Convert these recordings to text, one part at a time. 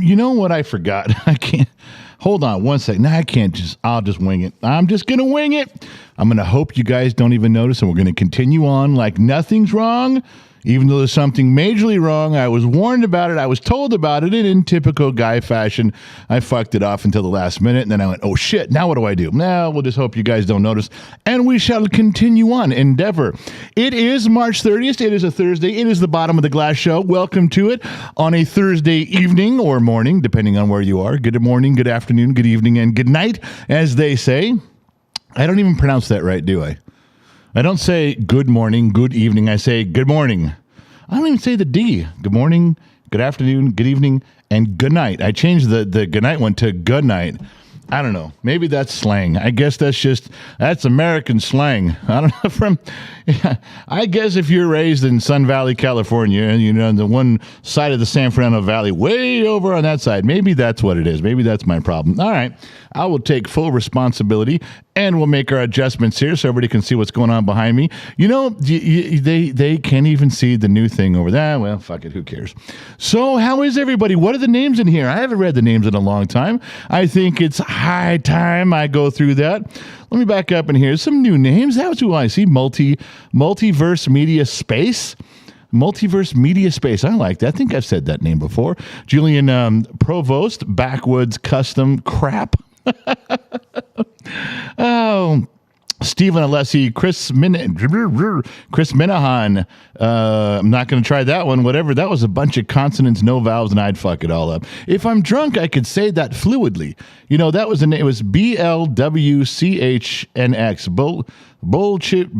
You know what I forgot? I can't. Hold on one second. No, I can't I'll just wing it. I'm just going to wing it. I'm going to hope you guys don't even notice, and we're going to continue on like nothing's wrong. Even though there's something majorly wrong, I was warned about it. I was told about it, and in typical guy fashion, I fucked it off until the last minute, and then I went, oh shit, now what do I do? Now we'll just hope you guys don't notice, and we shall continue on endeavor. It is March 30th. It is a Thursday. It is the Bottom of the Glass Show. Welcome to it on a Thursday evening or morning, depending on where you are. Good morning, good afternoon, good evening, and good night, as they say. I don't even pronounce that right, do I? I don't say good morning, good evening. I say good morning. I don't even say the D. Good morning, good afternoon, good evening, and good night. I changed the good night one to good night. I don't know. Maybe that's slang. I guess that's American slang. I don't know. I guess if you're raised in Sun Valley, California, and you know, on the one side of the San Fernando Valley, way over on that side, maybe that's what it is. Maybe that's my problem. All right. I will take full responsibility, and we'll make our adjustments here so everybody can see what's going on behind me. You know, they can't even see the new thing over there. Well, fuck it. Who cares? So how is everybody? What are the names in here? I haven't read the names in a long time. I think it's high time I go through that. Let me back up, and here's some new names. That's who I see. Multiverse Media Space. Multiverse Media Space. I like that. I think I've said that name before. Julian Provost, Backwoods Custom Crap. Oh, Stephen Alessi, Chris Minahan. I'm not going to try that one. Whatever. That was a bunch of consonants, no vowels, and I'd fuck it all up. If I'm drunk, I could say that fluidly. You know, that was it was BLWCHNX. Bolsheviks.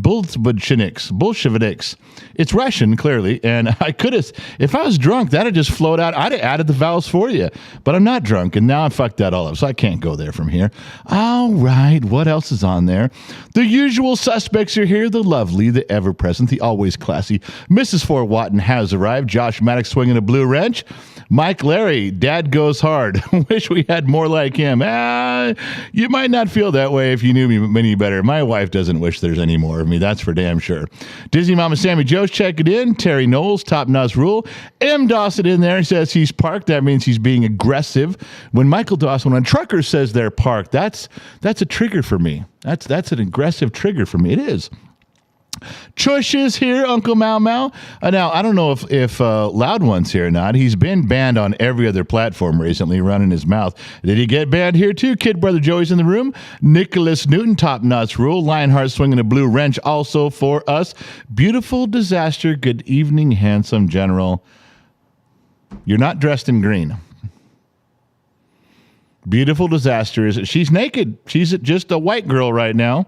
It's Russian, clearly, and I could have, if I was drunk, that'd just float out. I'd have added the vowels for you, but I'm not drunk, and now I fucked that all up, so I can't go there from here. All right, what else is on there? The usual suspects are here. The lovely, the ever-present, the always classy Mrs. Fort Watton has arrived. Josh Maddox swinging a blue wrench. Mike Larry, Dad goes hard. Wish we had more like him. You might not feel that way if you knew me any better. My wife doesn't wish there's any more of me. That's for damn sure. Disney Mama Sammy Joe's checking in. Terry Knowles, Top Notch Rule. M. Dawson in there says he's parked. That means he's being aggressive. When Michael Dawson on Trucker says they're parked, that's a trigger for me. That's an aggressive trigger for me. It is. Chush is here, Uncle Mau Mau. Now, I don't know if Loud One's here or not. He's been banned on every other platform recently, running his mouth. Did he get banned here too? Kid Brother Joey's in the room. Nicholas Newton, Top Notch Rule. Lionheart swinging a blue wrench also for us. Beautiful Disaster. Good evening, handsome general. You're not dressed in green. Beautiful Disaster is she's naked. She's just a white girl right now.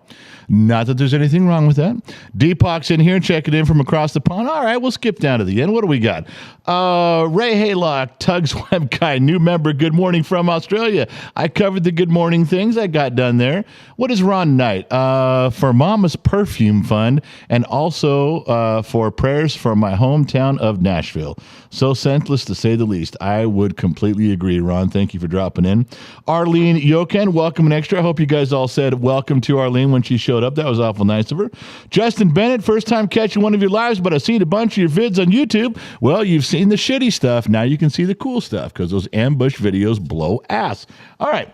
Not that there's anything wrong with that. Deepak's in here checking in from across the pond. All right, we'll skip down to the end. What do we got? Ray Haylock, Tugs Web Guy, new member. Good morning from Australia. I covered the good morning things I got done there. What is Ron Knight? For Mama's Perfume Fund, and also for prayers for my hometown of Nashville. So senseless to say the least. I would completely agree, Ron. Thank you for dropping in. Arlene Yoken, welcome an extra. I hope you guys all said welcome to Arlene when she showed up. That was awful nice of her. Justin Bennett, first time catching one of your lives, but I've seen a bunch of your vids on YouTube. Well, you've seen the shitty stuff. Now you can see the cool stuff because those ambush videos blow ass. All right.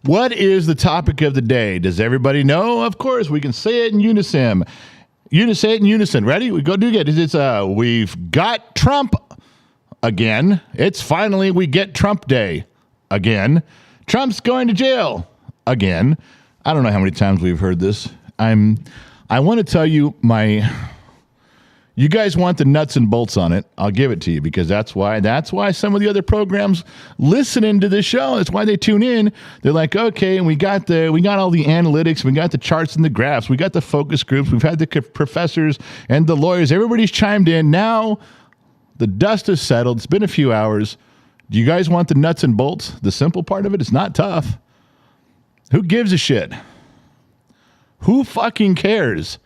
What is the topic of the day? Does everybody know? Of course, we can say it in unison. Say it in unison. Ready? We go do it. It's we've got Trump again. It's finally we get Trump Day again. Trump's going to jail again. I don't know how many times we've heard this. I want to tell you you guys want the nuts and bolts on it. I'll give it to you because that's why some of the other programs listening to this show, that's why they tune in. They're like, okay, and we got all the analytics, we got the charts and the graphs, we got the focus groups, we've had the professors and the lawyers, everybody's chimed in. Now the dust is settled. It's been a few hours. Do you guys want the nuts and bolts? The simple part of it, it's not tough. Who gives a shit? Who fucking cares?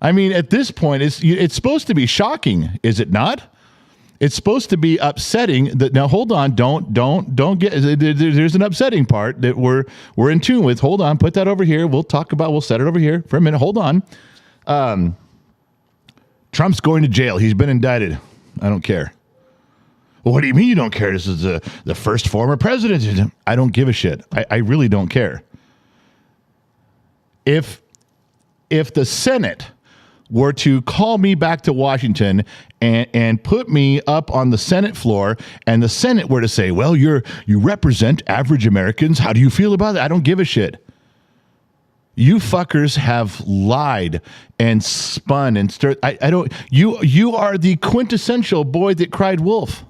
I mean, at this point, it's supposed to be shocking, is it not? It's supposed to be upsetting. Now, hold on. Don't get. There's an upsetting part that we're in tune with. Hold on. Put that over here. We'll set it over here for a minute. Hold on. Trump's going to jail. He's been indicted. I don't care. Well, what do you mean you don't care? This is the first former president. I don't give a shit. I really don't care. If the Senate were to call me back to Washington and put me up on the Senate floor, and the Senate were to say, well, you represent average Americans. How do you feel about it? I don't give a shit. You fuckers have lied and spun and stirred. I don't. You are the quintessential boy that cried wolf.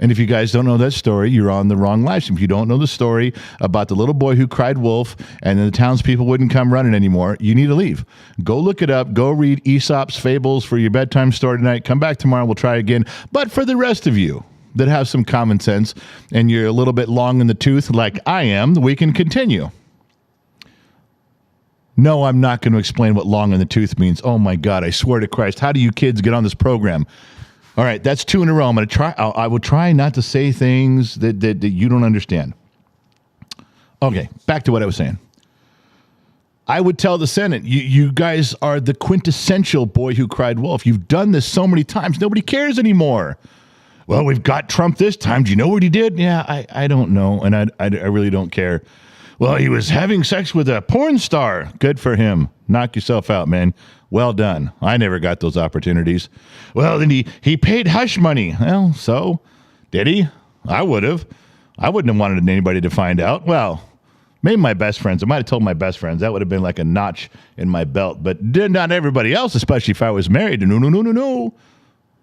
And if you guys don't know that story, you're on the wrong live stream. If you don't know the story about the little boy who cried wolf and then the townspeople wouldn't come running anymore, you need to leave. Go look it up. Go read Aesop's Fables for your bedtime story tonight. Come back tomorrow. We'll try again. But for the rest of you that have some common sense and you're a little bit long in the tooth like I am, we can continue. No, I'm not going to explain what long in the tooth means. Oh, my God. I swear to Christ. How do you kids get on this program? All right, that's 2 in a row. I'm going to try. I will try not to say things that you don't understand. Okay, back to what I was saying. I would tell the Senate, you guys are the quintessential boy who cried wolf. You've done this so many times. Nobody cares anymore. Well, we've got Trump this time. Do you know what he did? Yeah, I don't know, and I really don't care. Well, he was having sex with a porn star. Good for him. Knock yourself out, man. Well done. I never got those opportunities. Well, then he paid hush money. Well, so did he? I would have. I wouldn't have wanted anybody to find out. Well, maybe my best friends. I might have told my best friends. That would have been like a notch in my belt. But not everybody else, especially if I was married. No.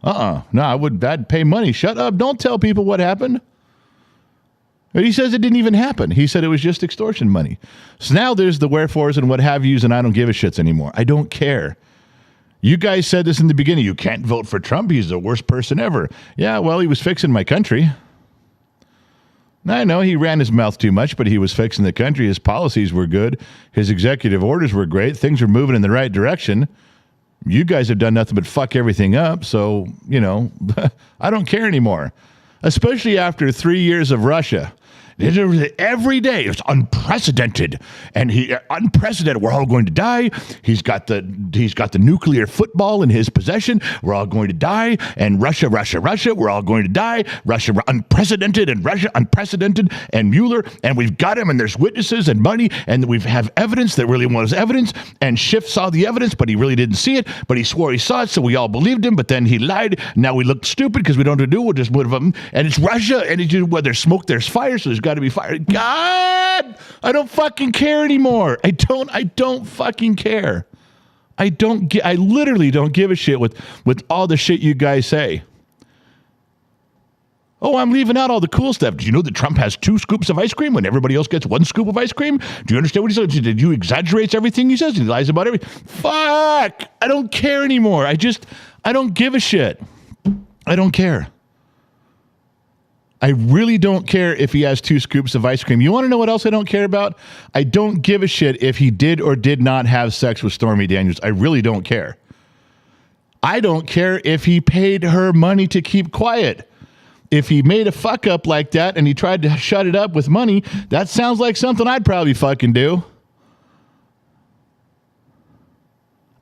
No, I'd pay money. Shut up. Don't tell people what happened. But he says it didn't even happen. He said it was just extortion money. So now there's the wherefores and what have yous, and I don't give a shits anymore. I don't care. You guys said this in the beginning. You can't vote for Trump. He's the worst person ever. Yeah, well, he was fixing my country. I know he ran his mouth too much, but he was fixing the country. His policies were good. His executive orders were great. Things were moving in the right direction. You guys have done nothing but fuck everything up. So, I don't care anymore, especially after 3 years of Russia. Every day, it's unprecedented, and unprecedented. We're all going to die. He's got the nuclear football in his possession. We're all going to die, and Russia. We're all going to die. Russia unprecedented, and Russia unprecedented, and Mueller, and we've got him, and there's witnesses and money, and we have evidence that really was evidence. And Schiff saw the evidence, but he really didn't see it. But he swore he saw it, so we all believed him. But then he lied. Now we look stupid because we don't know what to do. We'll just move them, and it's Russia, and where there's smoke, there's fire. So there's got to be fired. God, I don't fucking care anymore. I don't fucking care. I literally don't give a shit with all the shit you guys say. Oh, I'm leaving out all the cool stuff. Do you know that Trump has 2 scoops of ice cream when everybody else gets 1 scoop of ice cream? Do you understand what he says? Did you exaggerate everything he says? He lies about everything. Fuck! I don't care anymore. I don't give a shit. I don't care. I really don't care if he has 2 scoops of ice cream. You want to know what else I don't care about? I don't give a shit if he did or did not have sex with Stormy Daniels. I really don't care. I don't care if he paid her money to keep quiet. If he made a fuck up like that and he tried to shut it up with money, that sounds like something I'd probably fucking do.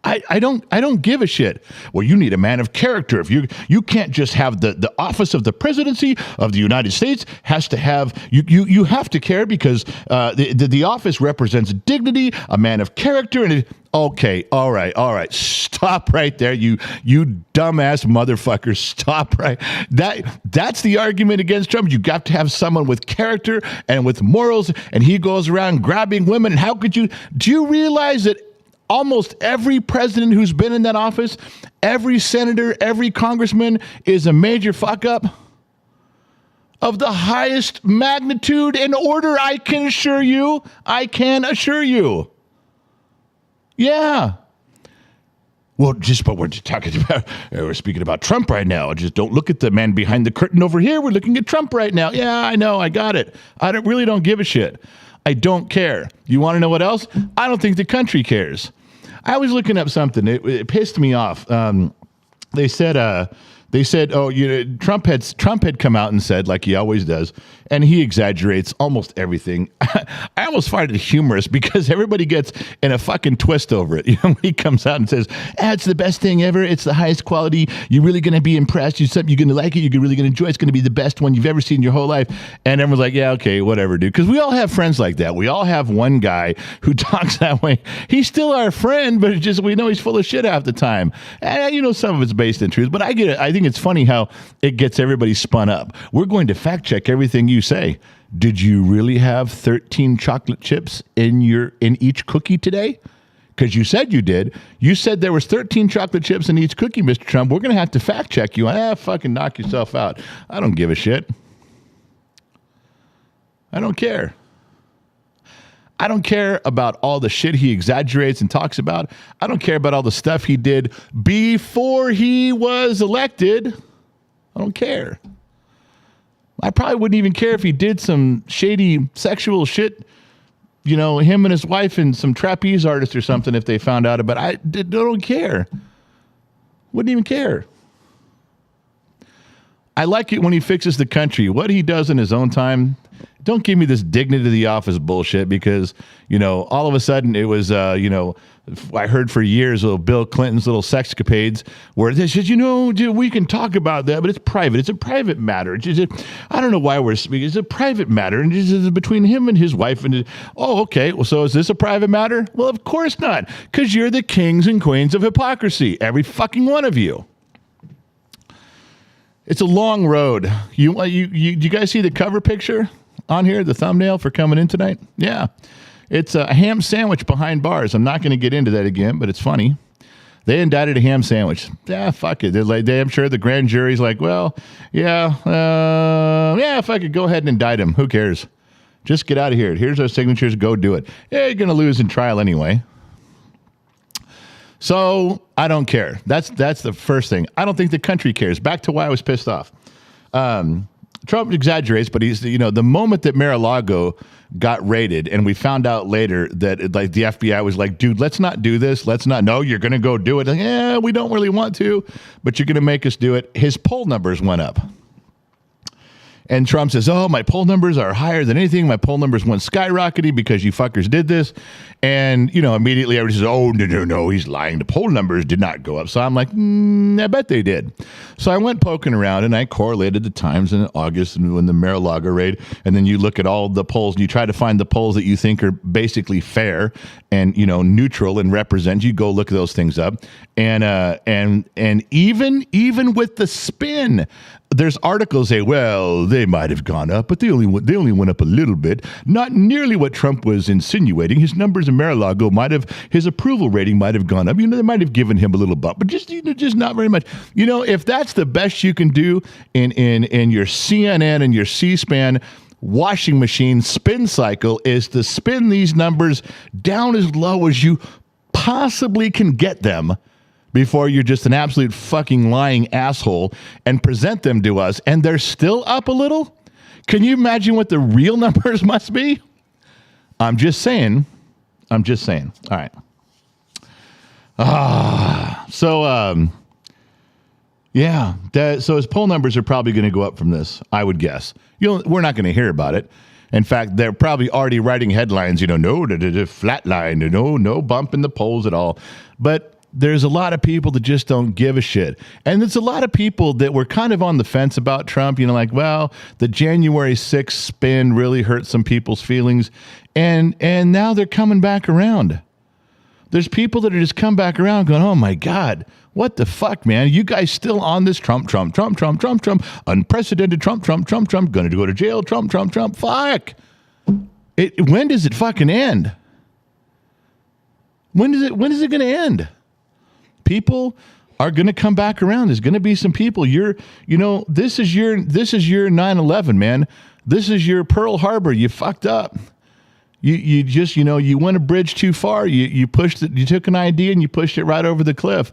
I don't give a shit. Well, you need a man of character. If you can't just have the office of the presidency of the United States has to have you have to care because the office represents dignity, a man of character, and okay, all right, stop right there, you dumbass motherfucker, stop right. That's the argument against Trump. You got to have someone with character and with morals, and he goes around grabbing women. And how could you? Do you realize that? Almost every president who's been in that office, every senator, every congressman is a major fuck up of the highest magnitude and order, I can assure you. Yeah. Well, but we're just talking about, we're speaking about Trump right now. Just don't look at the man behind the curtain over here. We're looking at Trump right now. Yeah, I know. I got it. I really don't give a shit. I don't care. You want to know what else? I don't think the country cares. I was looking up something. It pissed me off. They said They said, oh, Trump had come out and said, like he always does, and he exaggerates almost everything. I almost find it humorous because everybody gets in a fucking twist over it. When he comes out and says, it's the best thing ever. It's the highest quality. You're really going to be impressed. You're going to like it. You're really going to enjoy it. It's going to be the best one you've ever seen in your whole life. And everyone's like, yeah, okay, whatever, dude. Because we all have friends like that. We all have one guy who talks that way. He's still our friend, but it's just we know he's full of shit half the time. And, some of it's based in truth. But I get it. I think it's funny how it gets everybody spun up. We're going to fact check everything you say. Did you really have 13 chocolate chips in each cookie today? Because you said you did. You said there was 13 chocolate chips in each cookie, Mr. Trump. We're going to have to fact check you. Fucking knock yourself out. I don't give a shit. I don't care. I don't care about all the shit he exaggerates and talks about. I don't care about all the stuff he did before he was elected. I don't care. I probably wouldn't even care if he did some shady sexual shit, him and his wife and some trapeze artist or something if they found out about it. I don't care. Wouldn't even care. I like it when he fixes the country. What he does in his own time, don't give me this dignity of the office bullshit because, all of a sudden it was, I heard for years of Bill Clinton's little sexcapades where they said, we can talk about that, but it's private. It's a private matter. I don't know why we're speaking. It's a private matter, and it's between him and his wife. Okay. Well, so is this a private matter? Well, of course not, because you're the kings and queens of hypocrisy, every fucking one of you. It's a long road. You guys see the cover picture on here, the thumbnail for coming in tonight? Yeah. It's a ham sandwich behind bars. I'm not going to get into that again, but it's funny. They indicted a ham sandwich. Yeah, fuck it. I'm sure the grand jury's like, well, yeah, if I could go ahead and indict him, who cares? Just get out of here. Here's our signatures. Go do it. Yeah, you're going to lose in trial anyway. So I don't care. That's the first thing. I don't think the country cares. Back to why I was pissed off. Trump exaggerates, but he's, the moment that Mar-a-Lago got raided and we found out later that like the FBI was like, dude, let's not do this. No, you're going to go do it. Like, we don't really want to, but you're going to make us do it. His poll numbers went up. And Trump says, oh, my poll numbers are higher than anything. My poll numbers went skyrocketing because you fuckers did this. And, immediately everybody says, oh, no, he's lying. The poll numbers did not go up. So I'm like, I bet they did. So I went poking around and I correlated the times in August and when the Mar-a-Lago raid. And then you look at all the polls and you try to find the polls that you think are basically fair and, neutral and represent. You go look those things up. And even with the spin, there's articles say, well, they might have gone up, but they only went up a little bit. Not nearly what Trump was insinuating. His numbers in Mar-a-Lago his approval rating might have gone up. They might have given him a little bump, but just not very much. If that's the best you can do in your CNN and your C-SPAN washing machine spin cycle is to spin these numbers down as low as you possibly can get them before you're just an absolute fucking lying asshole and present them to us, and they're still up a little? Can you imagine what the real numbers must be? I'm just saying. All right. So his poll numbers are probably going to go up from this, I would guess. We're not going to hear about it. In fact, they're probably already writing headlines, no, flat line, no bump in the polls at all. But there's a lot of people that just don't give a shit. And there's a lot of people that were kind of on the fence about Trump, like, well, the January 6th spin really hurt some people's feelings. And now they're coming back around. There's people that are just come back around going, oh my God, what the fuck, man? You guys still on this Trump, unprecedented Trump, gonna go to jail, Trump, fuck. When does it fucking end? When is it gonna end? People are going to come back around. There's going to be some people. This is your 9/11, man. This is your Pearl Harbor. You fucked up. You just, you went a bridge too far. You pushed it. You took an idea and you pushed it right over the cliff.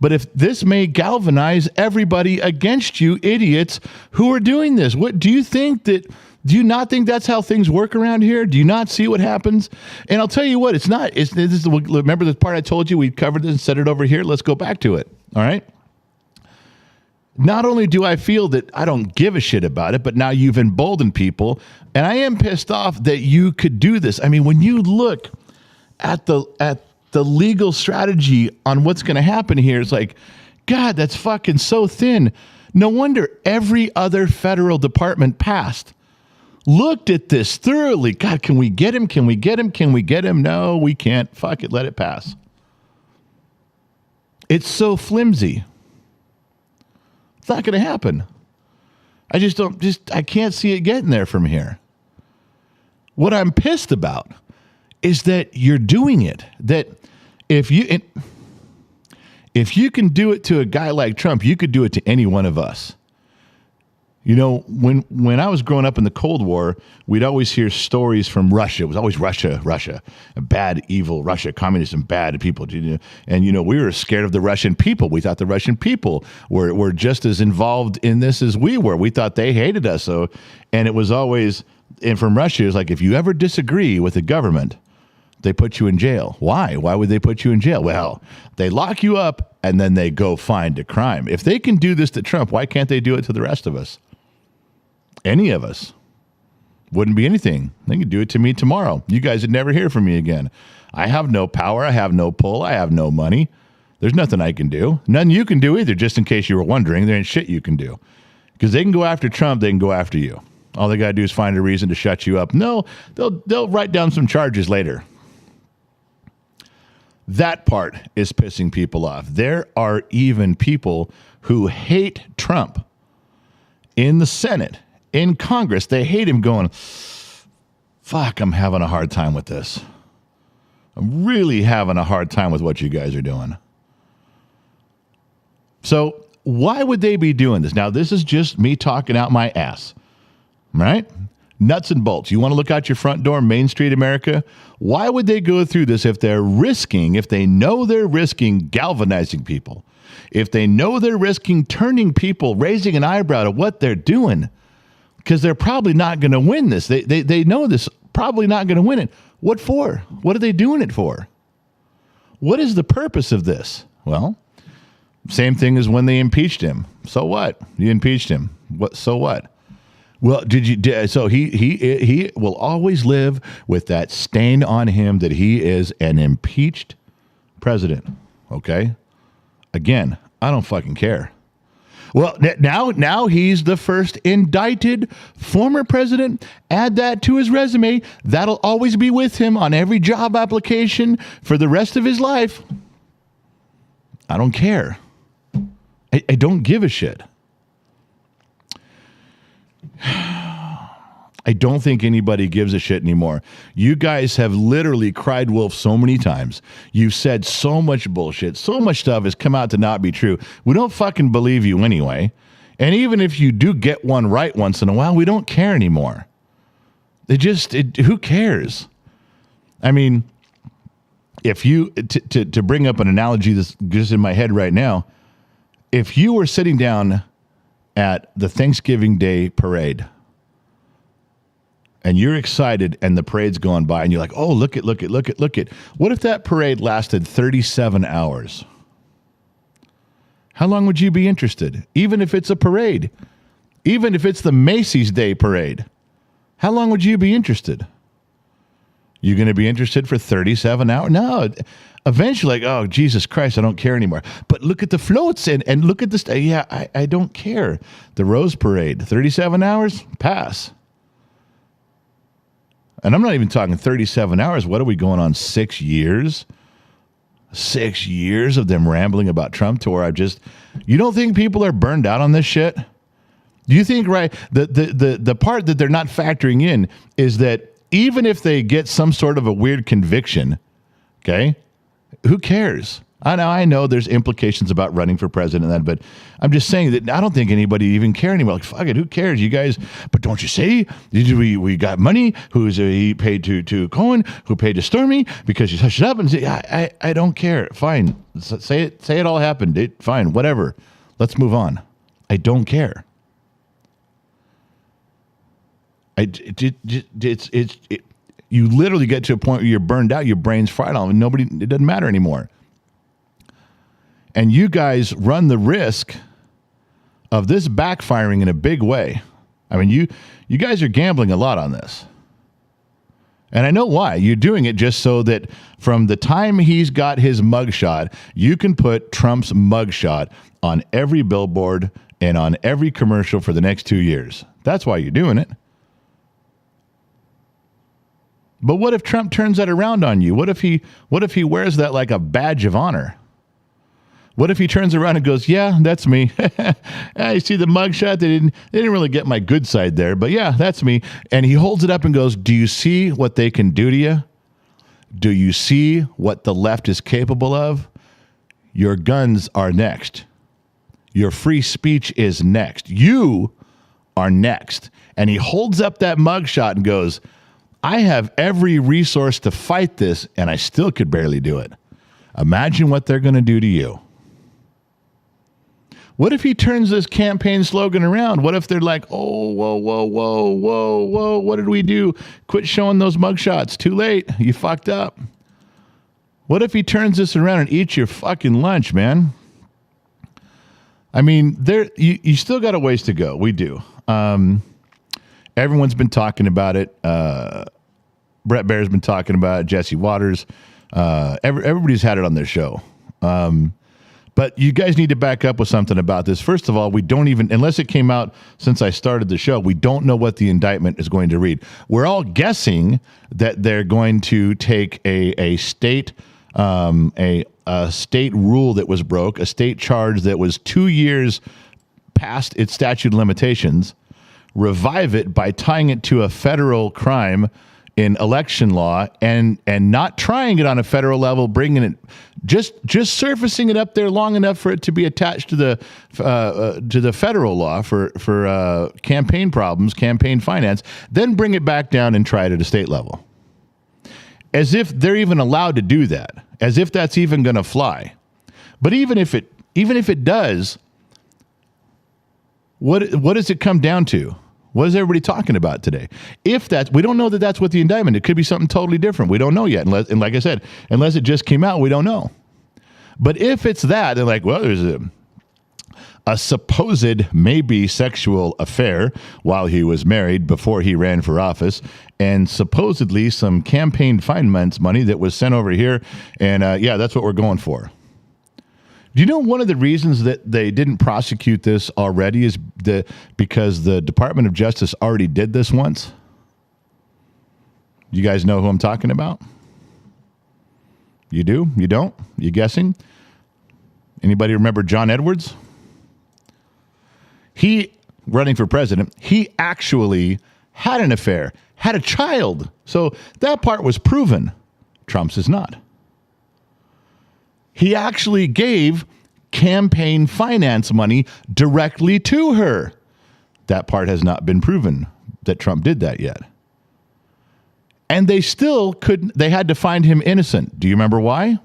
But if this may galvanize everybody against you idiots who are doing this, what do you think that? Do you not think that's how things work around here? Do you not see what happens? And I'll tell you what, it's not. Remember the part I told you? We covered this and set it over here. Let's go back to it. All right? not only do I feel that I don't give a shit about it, but now you've emboldened people. And I am pissed off that you could do this. I mean, when you look at the legal strategy on what's going to happen here, it's like, God, that's fucking so thin. No wonder every other federal department passed. Looked at this thoroughly. God, can we get him? Can we get him? Can we get him? No, we can't. Fuck it. Let it pass. It's so flimsy. It's not going to happen. I can't see it getting there from here. What I'm pissed about is that you're doing it. That if you can do it to a guy like Trump, you could do it to any one of us. You know, when I was growing up in the Cold War, we'd always hear stories from Russia. It was always Russia, bad, evil Russia, communism, bad people. And, we were scared of the Russian people. We thought the Russian people were just as involved in this as we were. We thought they hated us. And it was always, and from Russia, it was like, if you ever disagree with the government, they put you in jail. Why? Why would they put you in jail? Well, they lock you up and then they go find a crime. If they can do this to Trump, why can't they do it to the rest of us? Any of us. Wouldn't be anything. They could do it to me tomorrow. You guys would never hear from me again. I have no power. I have no pull. I have no money. There's nothing I can do. Nothing you can do either, just in case you were wondering. There ain't shit you can do. Because they can go after Trump, they can go after you. All they got to do is find a reason to shut you up. No, they'll write down some charges later. That part is pissing people off. There are even people who hate Trump in the Senate, in Congress. They hate him going, fuck, I'm having a hard time with this. I'm really having a hard time with what you guys are doing. So why would they be doing this? Now, this is just me talking out my ass, right? Nuts and bolts. You want to look out your front door, Main Street, America? Why would they go through this if they know they're risking galvanizing people? If they know they're risking turning people, raising an eyebrow to what they're doing? Because they're probably not going to win this. They know this, probably not going to win it. What for? What are they doing it for? What is the purpose of this? Well, same thing as when they impeached him. So what? You impeached him. What? So what? Well, so he will always live with that stain on him that he is an impeached president. Okay? Again, I don't fucking care. Well, now he's the first indicted former president. Add that to his resume. That'll always be with him on every job application for the rest of his life. I don't care. I don't give a shit. I don't think anybody gives a shit anymore. You guys have literally cried wolf so many times. You've said so much bullshit. So much stuff has come out to not be true. We don't fucking believe you anyway. And even if you do get one right once in a while, we don't care anymore. Who cares? I mean, if you, to bring up an analogy that's just in my head right now, if you were sitting down at the Thanksgiving Day parade, and you're excited and the parade's going by and you're like, oh, look at. What if that parade lasted 37 hours? How long would you be interested? Even if it's a parade, even if it's the Macy's Day Parade, how long would you be interested? You going to be interested for 37 hours? No. Eventually, like, oh, Jesus Christ, I don't care anymore. But look at the floats and look at this. Yeah, I don't care. The Rose Parade, 37 hours? Pass. And I'm not even talking 37 hours. What are we going on, 6 years? 6 years of them rambling about Trump to where you don't think people are burned out on this shit? Do you think, right, the part that they're not factoring in is that even if they get some sort of a weird conviction, okay, who cares? I know there's implications about running for president and that, but I'm just saying that I don't think anybody even care anymore. Like, fuck it, who cares? You guys, but don't you say, we got money, he paid to Cohen, who paid to Stormy, because you hushed it up and say, I don't care. Fine. Say it all happened. Fine, whatever. Let's move on. I don't care. You literally get to a point where you're burned out, your brain's fried on, and it doesn't matter anymore. And you guys run the risk of this backfiring in a big way. I mean, you guys are gambling a lot on this. And I know why. You're doing it just so that from the time he's got his mugshot, you can put Trump's mugshot on every billboard and on every commercial for the next 2 years. That's why you're doing it. But what if Trump turns that around on you? What if he wears that like a badge of honor? What if he turns around and goes, yeah, that's me. You see the mugshot? They didn't really get my good side there, but yeah, that's me. And he holds it up and goes, do you see what they can do to you? Do you see what the left is capable of? Your guns are next. Your free speech is next. You are next. And he holds up that mugshot and goes, I have every resource to fight this, and I still could barely do it. Imagine what they're going to do to you. What if he turns this campaign slogan around? What if they're like, oh, whoa, what did we do? Quit showing those mugshots. Too late. You fucked up. What if he turns this around and eats your fucking lunch, man? I mean, you still got a ways to go. We do. Everyone's been talking about it. Brett Baer's been talking about it. Jesse Waters. Everybody's had it on their show. But you guys need to back up with something about this. First of all, we don't even, unless it came out since I started the show, we don't know what the indictment is going to read. We're all guessing that they're going to take a state state rule that was broke, a state charge that was 2 years past its statute of limitations, revive it by tying it to a federal crime in election law and not trying it on a federal level, bringing it just surfacing it up there long enough for it to be attached to the federal law for campaign problems, campaign finance, then bring it back down and try it at a state level. As if they're even allowed to do that, as if that's even going to fly. But even if it does, what does it come down to? What is everybody talking about today? We don't know that that's what the indictment. It could be something totally different. We don't know yet. And like I said, unless it just came out, we don't know. But if it's that, they're like, well, there's a supposed maybe sexual affair while he was married before he ran for office, and supposedly some campaign finance money that was sent over here. And yeah, that's what we're going for. Do you know one of the reasons that they didn't prosecute this already is because the Department of Justice already did this once? You guys know who I'm talking about? You do? You don't? You guessing? Anybody remember John Edwards? He, running for president, he actually had an affair, had a child. So that part was proven. Trump's is not. He actually gave campaign finance money directly to her. That part has not been proven that Trump did that yet. And they still they had to find him innocent. Do you remember why?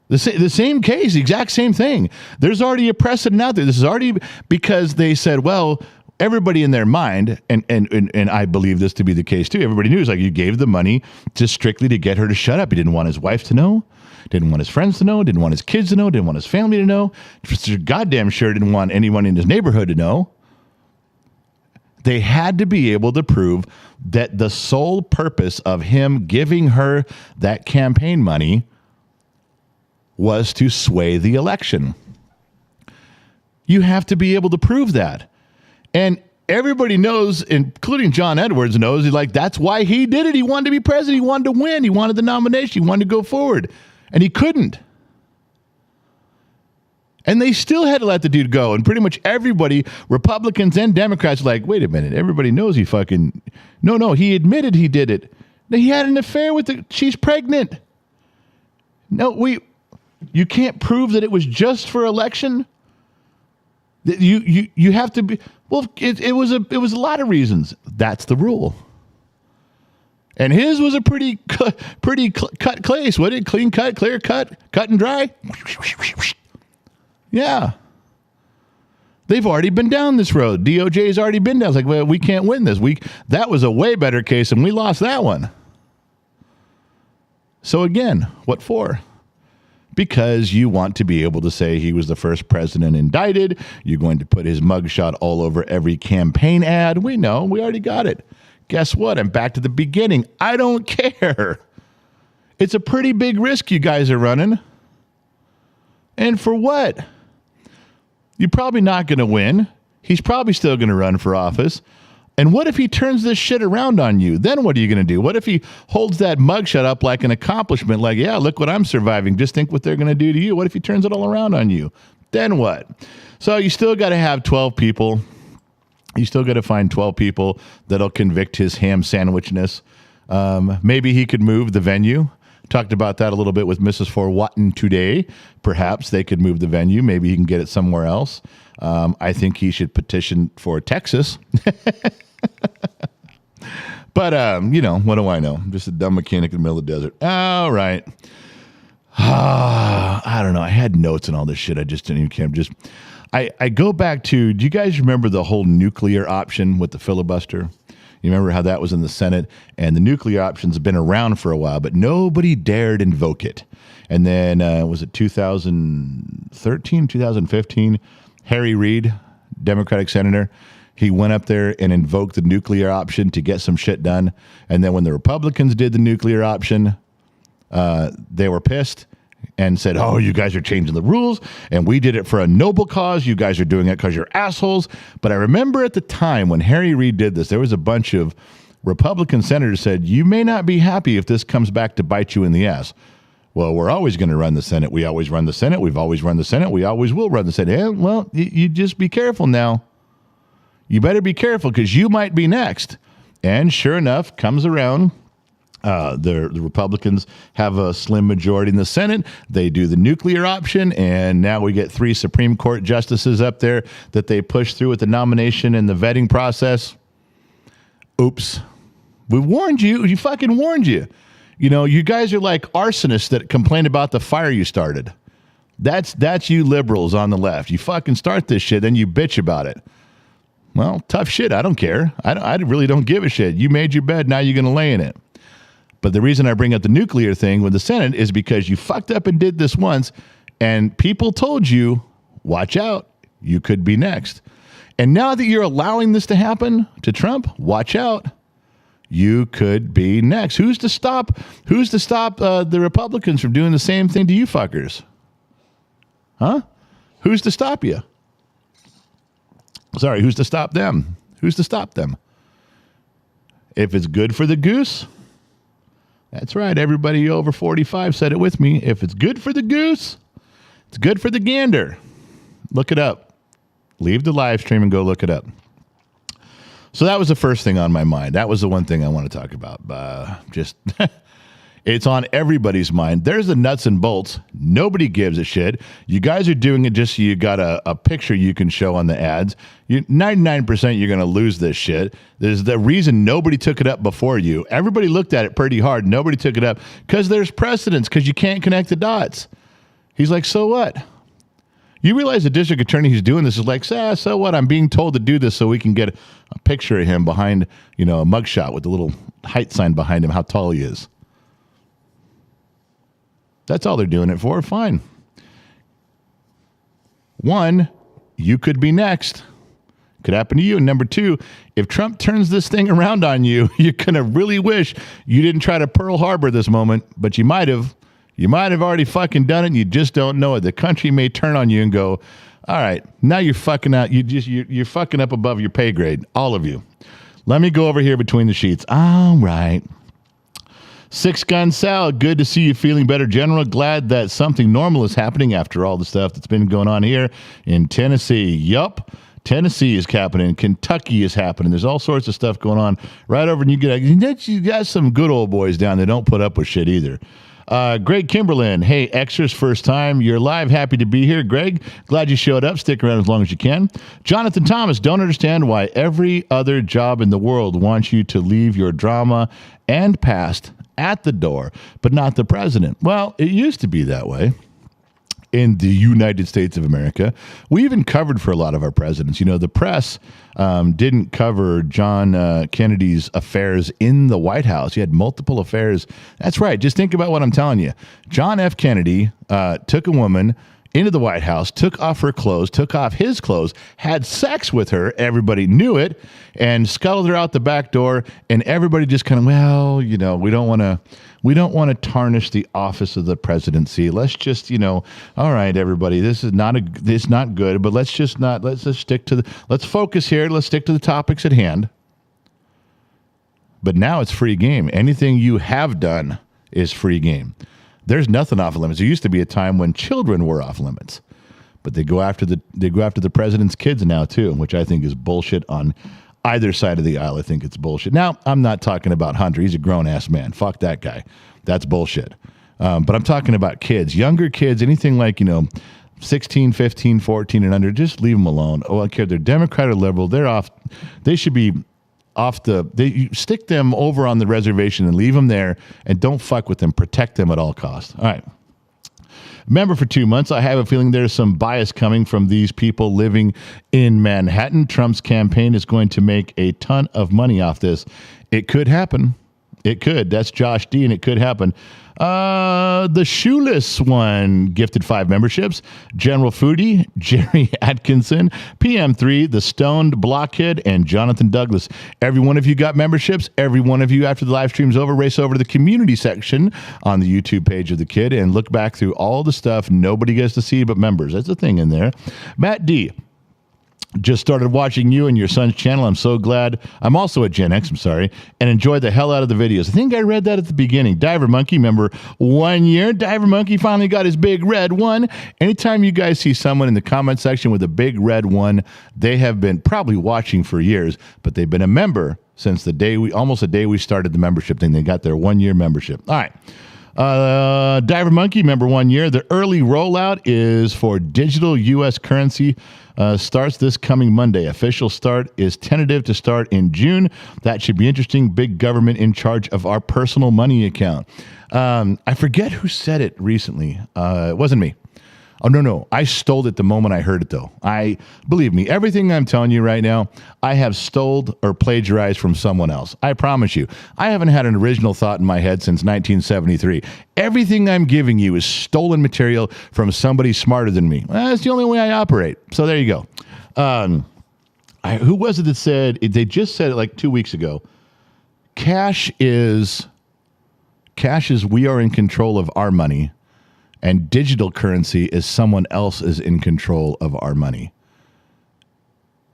The same case, the exact same thing. There's already a precedent out there. This is already because they said, well, everybody in their mind, and I believe this to be the case too, everybody knew, it's like you gave the money just strictly to get her to shut up. He didn't want his wife to know, didn't want his friends to know, didn't want his kids to know, didn't want his family to know, for goddamn sure didn't want anyone in his neighborhood to know. They had to be able to prove that the sole purpose of him giving her that campaign money was to sway the election. You have to be able to prove that. And everybody knows, including John Edwards knows, that's why he did it. He wanted to be president. He wanted to win. He wanted the nomination. He wanted to go forward. And he couldn't. And they still had to let the dude go. And pretty much everybody, Republicans and Democrats, are like, wait a minute. Everybody knows he fucking... No, he admitted he did it. He had an affair with she's pregnant. No, you can't prove that it was just for election. You have to be, well, it was a lot of reasons. That's the rule. And his was a pretty cut case. What did clean cut, clear cut, cut and dry? Yeah. They've already been down this road. DOJ's already been down. It's like, well, we can't win this. That was a way better case and we lost that one. So again, what for? because you want to be able to say he was the first president indicted. You're going to put his mugshot all over every campaign ad. We know. We already got it. Guess what? I'm back to the beginning. I don't care. It's a pretty big risk you guys are running. And for what? You're probably not going to win. He's probably still going to run for office. And what if he turns this shit around on you? Then what are you going to do? What if he holds that mugshot up like an accomplishment? Like, yeah, look what I'm surviving. Just think what they're going to do to you. What if he turns it all around on you? Then what? So you still got to have 12 people. You still got to find 12 people that'll convict his ham sandwichness. Maybe he could move the venue. Talked about that a little bit with Mrs. Forwatton today. Perhaps they could move the venue. Maybe he can get it somewhere else. I think he should petition for Texas. But, what do I know? I'm just a dumb mechanic in the middle of the desert. All right. I don't know. I had notes and all this shit. I just didn't even care. I go back to, do you guys remember the whole nuclear option with the filibuster? You remember how that was in the Senate? And the nuclear options have been around for a while, but nobody dared invoke it. And then, was it 2013, 2015? Harry Reid, Democratic senator, he went up there and invoked the nuclear option to get some shit done. And then when the Republicans did the nuclear option, they were pissed and said, oh, you guys are changing the rules, and we did it for a noble cause. You guys are doing it because you're assholes. But I remember at the time when Harry Reid did this, there was a bunch of Republican senators said, you may not be happy if this comes back to bite you in the ass. Well, we're always going to run the Senate. We always run the Senate. We've always run the Senate. We always will run the Senate. Yeah, well, you just be careful now. You better be careful because you might be next. And sure enough, comes around. The Republicans have a slim majority in the Senate. They do the nuclear option, and now we get 3 Supreme Court justices up there that they push through with the nomination and the vetting process. Oops. We warned you. You fucking warned you. You know, you guys are like arsonists that complain about the fire you started. That's you liberals on the left. You fucking start this shit, then you bitch about it. Well, tough shit. I don't care. I really don't give a shit. You made your bed. Now you're going to lay in it. But the reason I bring up the nuclear thing with the Senate is because you fucked up and did this once, and people told you, watch out, you could be next. And now that you're allowing this to happen to Trump, watch out. You could be next. Who's to stop the Republicans from doing the same thing to you fuckers? Huh? Who's to stop you? Sorry, who's to stop them? Who's to stop them? If it's good for the goose, that's right. Everybody over 45 said it with me. If it's good for the goose, it's good for the gander. Look it up. Leave the live stream and go look it up. So that was the first thing on my mind. That was the one thing I want to talk about. It's on everybody's mind. There's the nuts and bolts. Nobody gives a shit. You guys are doing it just so you got a picture you can show on the ads. 99% you're going to lose this shit. There's the reason nobody took it up before you. Everybody looked at it pretty hard. Nobody took it up because there's precedents, because you can't connect the dots. He's like, so what? You realize the district attorney who's doing this is like, so what? I'm being told to do this so we can get a picture of him behind, a mugshot with the little height sign behind him, how tall he is. That's all they're doing it for. Fine. One, you could be next. Could happen to you. And number two, if Trump turns this thing around on you, you're going to really wish you didn't try to Pearl Harbor this moment, but you might have. You might have already fucking done it and you just don't know it. The country may turn on you and go, all right, now you're fucking out. You're fucking up above your pay grade, all of you. Let me go over here between the sheets. All right. Six Gun Sal, good to see you feeling better, General. Glad that something normal is happening after all the stuff that's been going on here in Tennessee. Yup. Tennessee is happening. Kentucky is happening. There's all sorts of stuff going on right over. And you got some good old boys down there. Don't put up with shit either. Greg Kimberlin, hey, extras, first time. You're live. Happy to be here, Greg. Glad you showed up. Stick around as long as you can. Jonathan Thomas, don't understand why every other job in the world wants you to leave your drama and past at the door, but not the president. Well, it used to be that way. in the United States of America. We even covered for a lot of our presidents. You know, the press didn't cover John Kennedy's affairs in the White House. He had multiple affairs. That's right. Just think about what I'm telling you. John F. Kennedy took a woman into the White House, took off her clothes, took off his clothes, had sex with her. Everybody knew it, and scuttled her out the back door. And everybody just kind of, well, you know, we don't want to tarnish the office of the presidency. Let's just, you know, all right, everybody, this is not good, but let's just stick to let's focus here. Let's stick to the topics at hand. But now it's free game. Anything you have done is free game. There's nothing off limits. There used to be a time when children were off limits, but they go after the president's kids now too, which I think is bullshit on either side of the aisle. I think it's bullshit. Now, I'm not talking about Hunter. He's a grown ass man. Fuck that guy. That's bullshit. But I'm talking about kids, younger kids, anything like, you know, 16, 15, 14 and under. Just leave them alone. Oh, I don't care. They're Democrat or liberal. They're off. They should be you stick them over on the reservation and leave them there, and don't fuck with them. Protect them at all costs. All right. Member for 2 months. I have a feeling there's some bias coming from these people living in Manhattan. Trump's campaign is going to make a ton of money off this. It could happen. It could. That's Josh D, and it could happen. The Shoeless one gifted 5 memberships. General Foodie, Jerry Atkinson, PM3, The Stoned Blockhead, and Jonathan Douglas. Every one of you got memberships. Every one of you, after the live stream's over, race over to the community section on the YouTube page of the kid and look back through all the stuff nobody gets to see but members. That's a thing in there. Matt D, just started watching you and your son's channel. I'm so glad. I'm also a Gen X, I'm sorry, and enjoyed the hell out of the videos. I think I read that at the beginning. Diver Monkey, member 1 year. Diver Monkey finally got his big red one. Anytime you guys see someone in the comment section with a big red one, they have been probably watching for years, but they've been a member since almost the day we started the membership thing. They got their 1 year membership. All right. Diver Monkey, member 1 year. The early rollout is for digital U.S. currency. Starts this coming Monday. Official start is tentative to start in June. That should be interesting. Big government in charge of our personal money account. I forget who said it recently. It wasn't me. Oh, no. I stole it the moment I heard it, though. Believe me, everything I'm telling you right now, I have stole or plagiarized from someone else. I promise you. I haven't had an original thought in my head since 1973. Everything I'm giving you is stolen material from somebody smarter than me. That's the only way I operate. So there you go. Who was it that said, they just said it like 2 weeks ago, cash is we are in control of our money. And digital currency is someone else is in control of our money.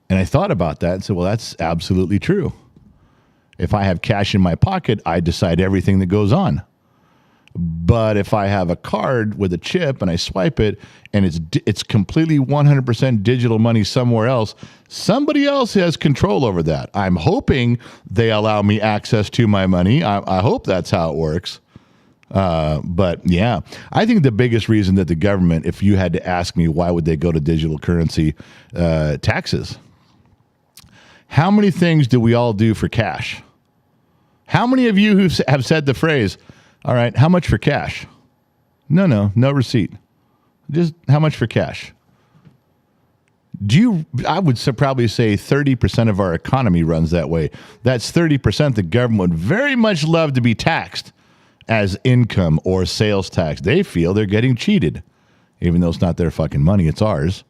And I thought about that and said, well, that's absolutely true. If I have cash in my pocket, I decide everything that goes on. But if I have a card with a chip and I swipe it and it's completely 100% digital money somewhere else, somebody else has control over that. I'm hoping they allow me access to my money. I hope that's how it works. But yeah, I think the biggest reason that the government, if you had to ask me why would they go to digital currency, taxes. How many things do we all do for cash? How many of you who have said the phrase, all right, how much for cash? No receipt. Just how much for cash? I would probably say 30% of our economy runs that way. That's 30% the government would very much love to be taxed as income or sales tax. They feel they're getting cheated, even though it's not their fucking money, it's ours.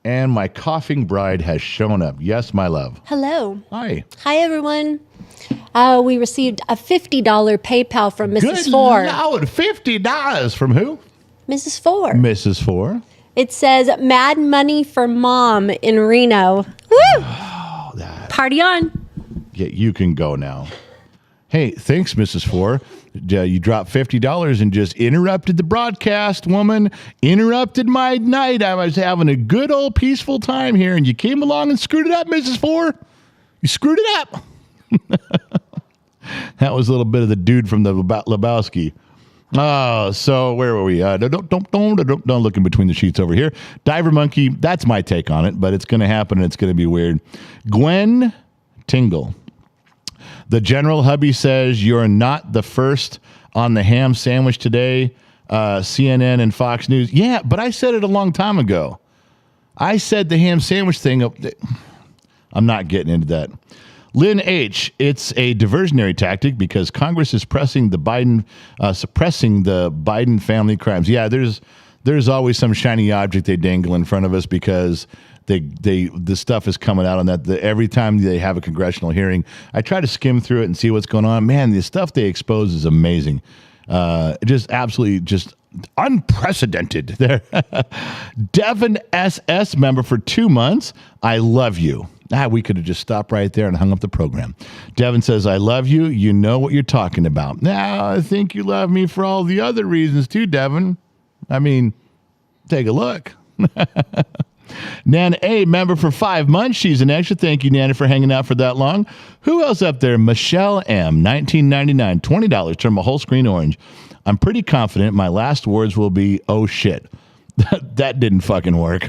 And my coughing bride has shown up. Yes, my love. Hello. Hi. Hi, everyone. We received a $50 PayPal from Mrs. Good Four. Lord, $50 from who? Mrs. Four. Mrs. Four. It says Mad Money for Mom in Reno. Woo! Oh, Party on. Yeah, you can go now. Hey, thanks, Mrs. Four. You dropped $50 and just interrupted the broadcast, woman. Interrupted my night. I was having a good old peaceful time here, and you came along and screwed it up, Mrs. Four. You screwed it up. That was a little bit of the dude from the Lebowski. So where were we? Don't look in between the sheets over here. Diver Monkey, that's my take on it, but it's going to happen, and it's going to be weird. Gwen Tingle. The General Hubby says you're not the first on the ham sandwich today. CNN and Fox News. Yeah, but I said it a long time ago. I said the ham sandwich thing. I'm not getting into that. Lynn H., it's a diversionary tactic because Congress is suppressing the Biden family crimes. Yeah, there's always some shiny object they dangle in front of us because the stuff is coming out on that. Every time they have a congressional hearing, I try to skim through it and see what's going on. Man, the stuff they expose is amazing. Just absolutely just unprecedented there. Devin SS member for 2 months. I love you. We could have just stopped right there and hung up the program. Devin says, I love you. You know what you're talking about. Now, I think you love me for all the other reasons too, Devin. I mean, take a look. Nana A, member for 5 months. She's an extra. Thank you, Nana, for hanging out for that long. Who else up there? Michelle M, $19.99, $20. Turn my whole screen orange. I'm pretty confident my last words will be, oh, shit. That didn't fucking work.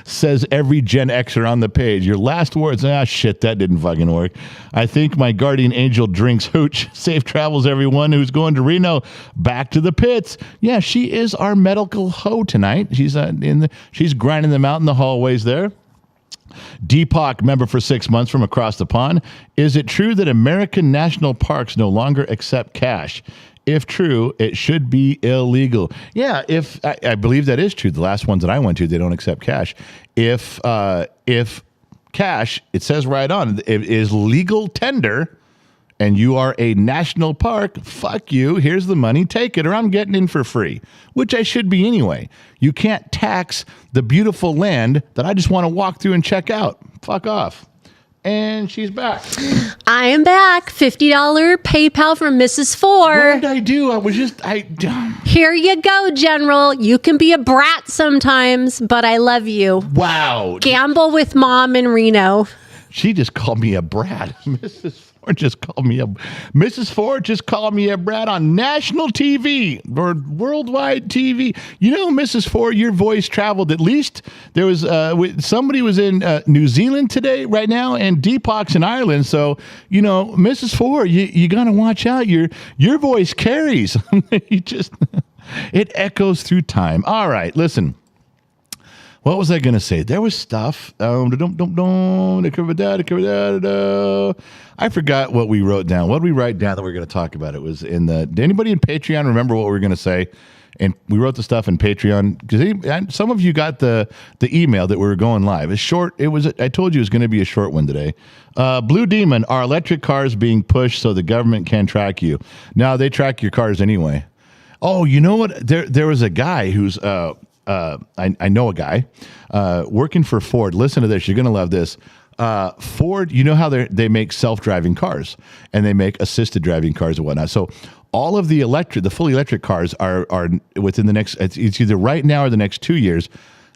Says every Gen Xer on the page. Your last words, shit, that didn't fucking work. I think my guardian angel drinks hooch. Safe travels, everyone who's going to Reno. Back to the pits. Yeah, she is our medical hoe tonight. She's grinding them out in the hallways there. Deepak, member for 6 months from across the pond. Is it true that American national parks no longer accept cash? If true, it should be illegal. Yeah, if I believe that is true. The last ones that I went to, they don't accept cash. If cash, it says right on, it is legal tender, and you are a national park, fuck you. Here's the money. Take it, or I'm getting in for free, which I should be anyway. You can't tax the beautiful land that I just want to walk through and check out. Fuck off. And she's back. I am back. $50 PayPal from Mrs. Four. What did I do? Here you go, General. You can be a brat sometimes, but I love you. Wow. Gamble with Mom in Reno. She just called me a brat. Mrs. Ford just called me a brat on national TV or worldwide TV. You know, Mrs. Ford, your voice traveled. At least there was somebody was in New Zealand today, right now, and Deepak's in Ireland. So, you know, Mrs. Ford, you gotta watch out. Your voice carries. It echoes through time. All right, listen. What was I going to say? There was stuff. I forgot what we wrote down. What did we write down that we are going to talk about? It was did anybody in Patreon remember what we were going to say? And we wrote the stuff in Patreon because some of you got the email that we were going live. It's short. I told you it was going to be a short one today. Blue Demon, are electric cars being pushed so the government can track you? No, they track your cars anyway. Oh, you know what? There was a guy who's I know a guy working for Ford. Listen to this. You're going to love this. Ford, you know how they make self-driving cars and they make assisted driving cars and whatnot. So all of the fully electric cars are within the next, it's either right now or the next 2 years,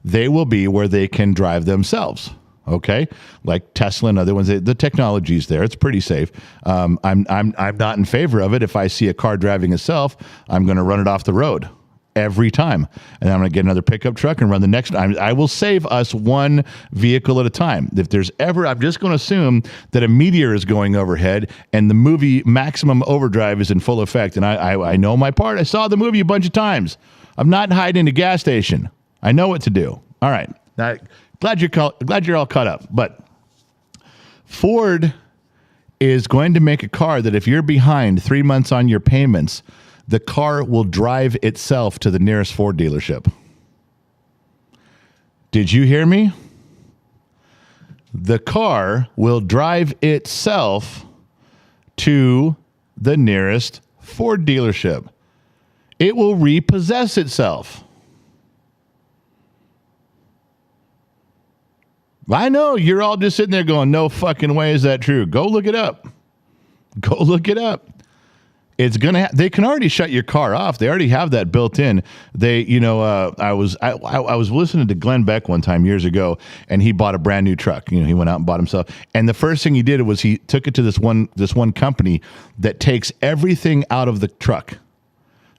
they will be where they can drive themselves. Okay, like Tesla and other ones, the technology's there. It's pretty safe. I'm not in favor of it. If I see a car driving itself, I'm going to run it off the road every time, and I'm going to get another pickup truck and run the next. I will save us one vehicle at a time. If there's ever, I'm just going to assume that a meteor is going overhead and the movie Maximum Overdrive is in full effect. And I know my part. I saw the movie a bunch of times. I'm not hiding in a gas station. I know what to do. All right. Now, glad you're all caught up. But Ford is going to make a car that if you're behind 3 months on your payments, the car will drive itself to the nearest Ford dealership. Did you hear me? The car will drive itself to the nearest Ford dealership. It will repossess itself. I know you're all just sitting there going, no fucking way is that true. Go look it up. Go look it up. It's gonna. They can already shut your car off. They already have that built in. I was listening to Glenn Beck one time years ago, and he bought a brand new truck. He went out and bought himself. And the first thing he did was he took it to this one company that takes everything out of the truck.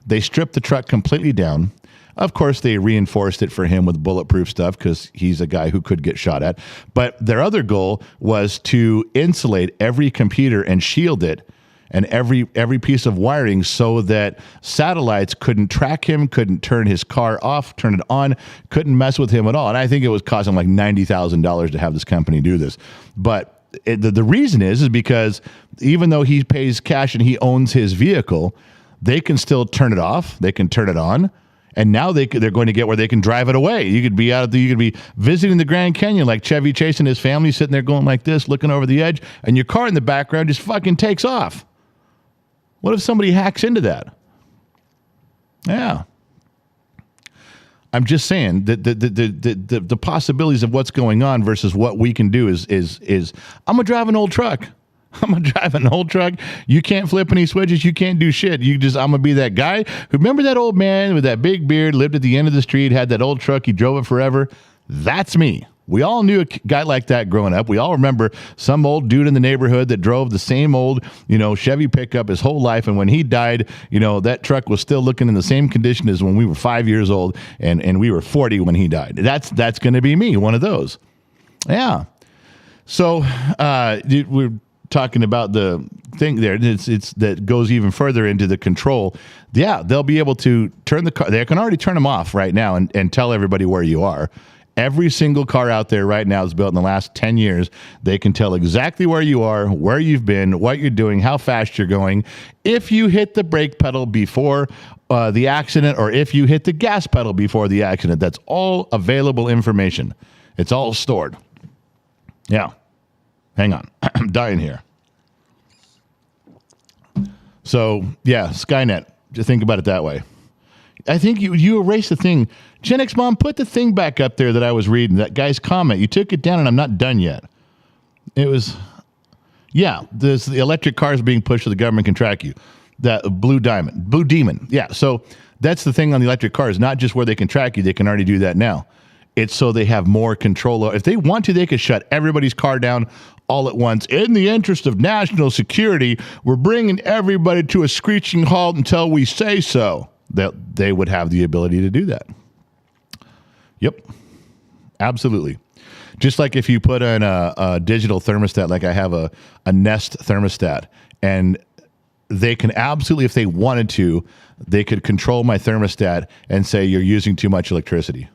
They stripped the truck completely down. Of course, they reinforced it for him with bulletproof stuff because he's a guy who could get shot at. But their other goal was to insulate every computer and shield it and every piece of wiring so that satellites couldn't track him, couldn't turn his car off, turn it on, couldn't mess with him at all. And I think it was costing like $90,000 to have this company do this. But the reason is because even though he pays cash and he owns his vehicle, they can still turn it off, they can turn it on. And now they're going to get where they can drive it away. You could be visiting the Grand Canyon like Chevy Chase and his family sitting there going like this, looking over the edge, and your car in the background just fucking takes off. What if somebody hacks into that? Yeah. I'm just saying that the possibilities of what's going on versus what we can do is I'm gonna drive an old truck. I'm going to drive an old truck. You can't flip any switches. You can't do shit. I'm going to be that guy. Remember that old man with that big beard, lived at the end of the street, had that old truck. He drove it forever. That's me. We all knew a guy like that growing up. We all remember some old dude in the neighborhood that drove the same old, Chevy pickup his whole life. And when he died, that truck was still looking in the same condition as when we were 5 years old and we were 40 when he died. That's going to be me, one of those. Yeah. So we're talking about the thing there. It's that goes even further into the control. Yeah, they'll be able to turn the car. They can already turn them off right now and tell everybody where you are. Every single car out there right now is built in the last 10 years. They can tell exactly where you are, where you've been, what you're doing, how fast you're going. If you hit the brake pedal before the accident, or if you hit the gas pedal before the accident, that's all available information. It's all stored. Yeah. Hang on. I'm dying here. So, yeah, Skynet. Just think about it that way. I think you erased the thing. Gen X Mom, put the thing back up there that I was reading, that guy's comment. You took it down, and I'm not done yet. It was, the electric cars being pushed so the government can track you. That Blue Demon. Yeah, so that's the thing on the electric cars, not just where they can track you. They can already do that now. It's so they have more control. If they want to, they could shut everybody's car down all at once. In the interest of national security, we're bringing everybody to a screeching halt until we say so. They would have the ability to do that. Yep, absolutely. Just like if you put in a digital thermostat, like I have a Nest thermostat, and they can absolutely, if they wanted to, they could control my thermostat and say, you're using too much electricity.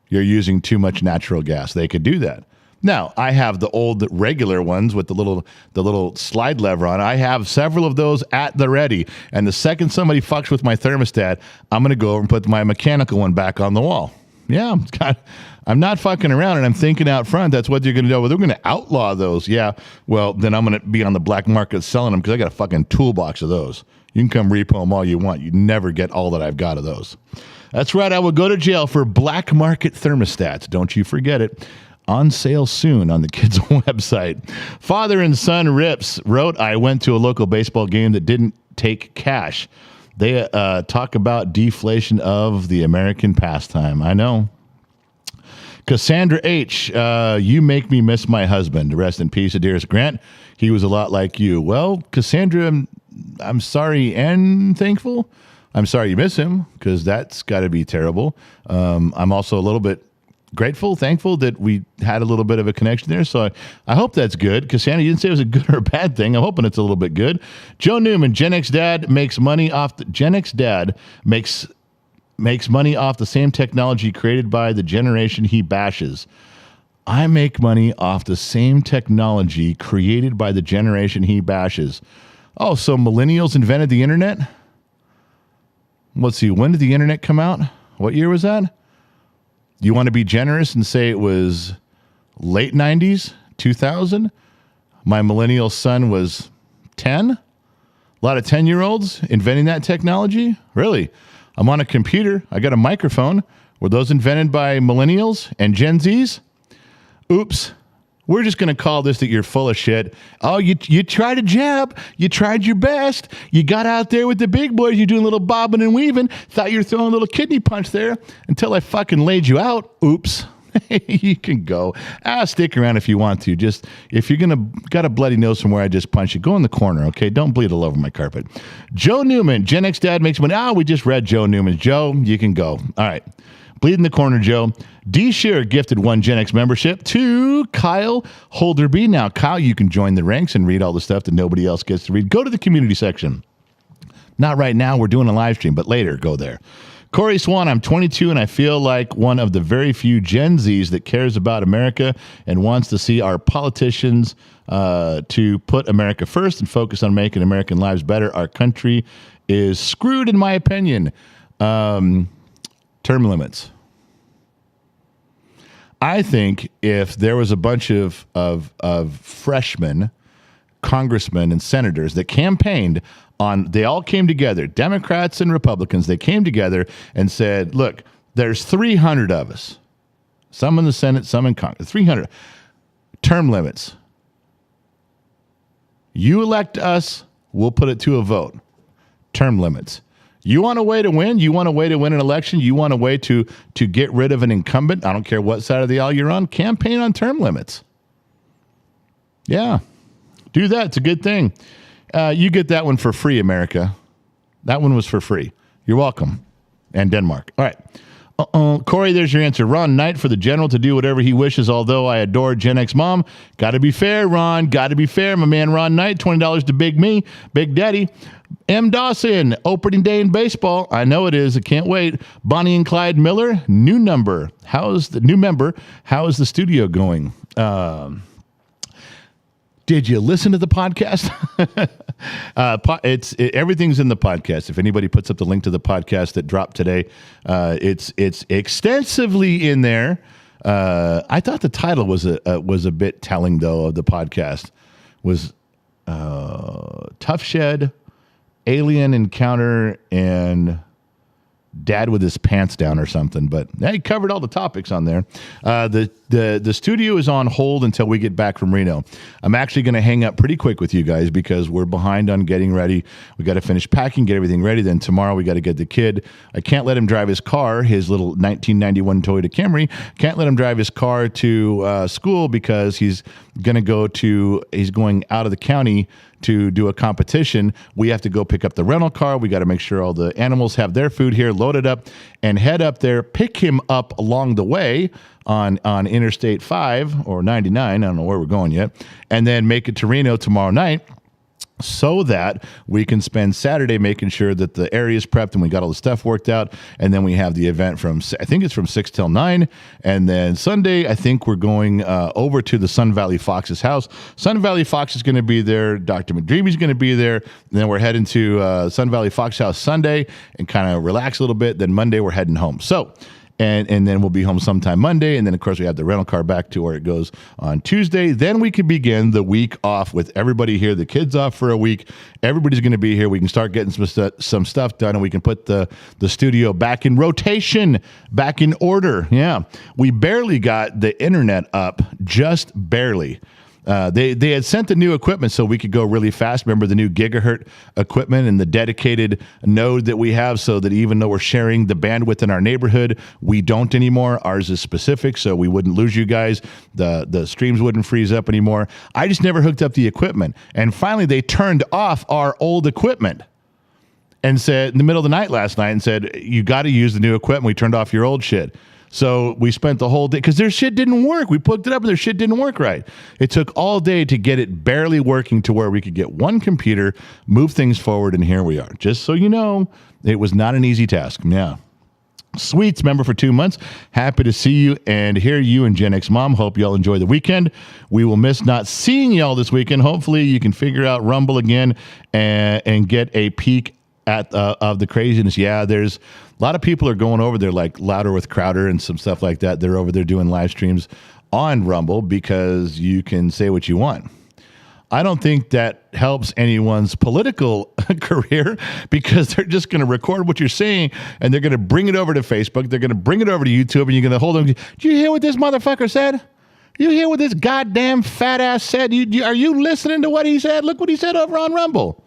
You're using too much natural gas. They could do that. Now, I have the old regular ones with the little slide lever on. I have several of those at the ready. And the second somebody fucks with my thermostat, I'm going to go over and put my mechanical one back on the wall. Yeah, I'm not fucking around, and I'm thinking out front. That's what you're going to do. Well, they're going to outlaw those. Yeah, well, then I'm going to be on the black market selling them because I got a fucking toolbox of those. You can come repo them all you want. You never get all that I've got of those. That's right. I will go to jail for black market thermostats. Don't you forget it. On sale soon on the kids' website. Father and son Rips wrote, I went to a local baseball game that didn't take cash. They talk about deflation of the American pastime. I know. Cassandra H., you make me miss my husband. Rest in peace, dearest Grant. He was a lot like you. Well, Cassandra, I'm sorry and thankful. I'm sorry you miss him, because that's got to be terrible. I'm also a little bit grateful, thankful that we had a little bit of a connection there. So I hope that's good. Cassandra, you didn't say it was a good or a bad thing. I'm hoping it's a little bit good. Joe Newman, Gen X dad makes money off makes money off the same technology created by the generation he bashes. I make money off the same technology created by the generation he bashes. Oh, so millennials invented the internet? Let's see, when did the internet come out? What year was that? You want to be generous and say it was late 90s, 2000? My millennial son was 10? A lot of 10-year-olds inventing that technology? Really? I'm on a computer. I got a microphone. Were those invented by millennials and Gen Zs? Oops. We're just going to call this that you're full of shit. Oh, you tried a jab. You tried your best. You got out there with the big boys. You're doing a little bobbing and weaving. Thought you were throwing a little kidney punch there until I fucking laid you out. Oops. You can go. Stick around if you want to. Just if you're got a bloody nose from where I just punched you, go in the corner, okay? Don't bleed all over my carpet. Joe Newman, Gen X dad makes money. We just read Joe Newman. Joe, you can go. All right. Bleed in the Corner Joe. D. Shearer gifted 1 Gen X membership to Kyle Holderby. Now, Kyle, you can join the ranks and read all the stuff that nobody else gets to read. Go to the community section. Not right now. We're doing a live stream, but later, go there. Corey Swan, I'm 22 and I feel like one of the very few Gen Zs that cares about America and wants to see our politicians to put America first and focus on making American lives better. Our country is screwed, in my opinion. Term limits. I think if there was a bunch of freshmen, congressmen, and senators that campaigned on, they all came together, Democrats and Republicans, they came together and said, look, there's 300 of us, some in the Senate, some in Congress, 300 term limits. You elect us, we'll put it to a vote. Term limits. You want a way to win? You want a way to win an election? You want a way to get rid of an incumbent? I don't care what side of the aisle you're on. Campaign on term limits. Yeah, do that. It's a good thing. You get that one for free, America. That one was for free. You're welcome. And Denmark. All right. Corey, there's your answer. Ron Knight for the general to do whatever he wishes, although I adore Gen X mom. Got to be fair, Ron. Got to be fair, my man Ron Knight. $20 to Big Me, Big Daddy. M. Dawson, opening day in baseball. I know it is. I can't wait. Bonnie and Clyde Miller, new member. How is the studio going? Did you listen to the podcast? Everything's in the podcast. If anybody puts up the link to the podcast that dropped today, it's extensively in there. I thought the title was a bit telling, though, of the podcast. Was Tough Shed, Alien Encounter, and Dad with his pants down or something, but he covered all the topics on there. The studio is on hold until we get back from Reno. I'm actually going to hang up pretty quick with you guys because we're behind on getting ready. We got to finish packing, get everything ready. Then tomorrow we got to get the kid. I can't let him drive his car, his little 1991 Toyota Camry. Can't let him drive his car to school because he's going out of the county to do a competition. We have to go pick up the rental car. We got to make sure all the animals have their food here, load it up, and head up there, pick him up along the way on Interstate 5 or 99. I don't know where we're going yet. And then make it to Reno tomorrow night so that we can spend Saturday making sure that the area is prepped and we got all the stuff worked out. And then we have the event from 6 till 9. And then Sunday, I think we're going over to the Sun Valley Fox's house. Sun Valley Fox is going to be there. Dr. McDreamy's going to be there. And then we're heading to Sun Valley Fox house Sunday and kind of relax a little bit. Then Monday, we're heading home. So, and then we'll be home sometime Monday. And then, of course, we have the rental car back to where it goes on Tuesday. Then we can begin the week off with everybody here. The kids off for a week. Everybody's going to be here. We can start getting some stuff done, and we can put the studio back in rotation, back in order. Yeah. We barely got the internet up, just barely. They had sent the new equipment so we could go really fast. Remember the new gigahertz equipment and the dedicated node that we have, so that even though we're sharing the bandwidth in our neighborhood, we don't anymore. Ours is specific, so we wouldn't lose you guys. The streams wouldn't freeze up anymore. I just never hooked up the equipment. And finally, they turned off our old equipment and said, in the middle of the night last night, and said, you got to use the new equipment. We turned off your old shit. So we spent the whole day, because their shit didn't work. We hooked it up and their shit didn't work right. It took all day to get it barely working to where we could get one computer, move things forward, and here we are. Just so you know, it was not an easy task. Yeah. Sweets, member for 2 months. Happy to see you and hear you and Gen X Mom. Hope y'all enjoy the weekend. We will miss not seeing y'all this weekend. Hopefully you can figure out Rumble again and get a peek at of the craziness. Yeah, there's a lot of people are going over there, like Louder with Crowder and some stuff like that. They're over there doing live streams on Rumble because you can say what you want. I don't think that helps anyone's political career, because they're just going to record what you're saying and they're going to bring it over to Facebook. They're going to bring it over to YouTube, and you're going to hold them. Did you hear what this motherfucker said? You hear what this goddamn fat ass said? Are you listening to what he said? Look what he said over on Rumble.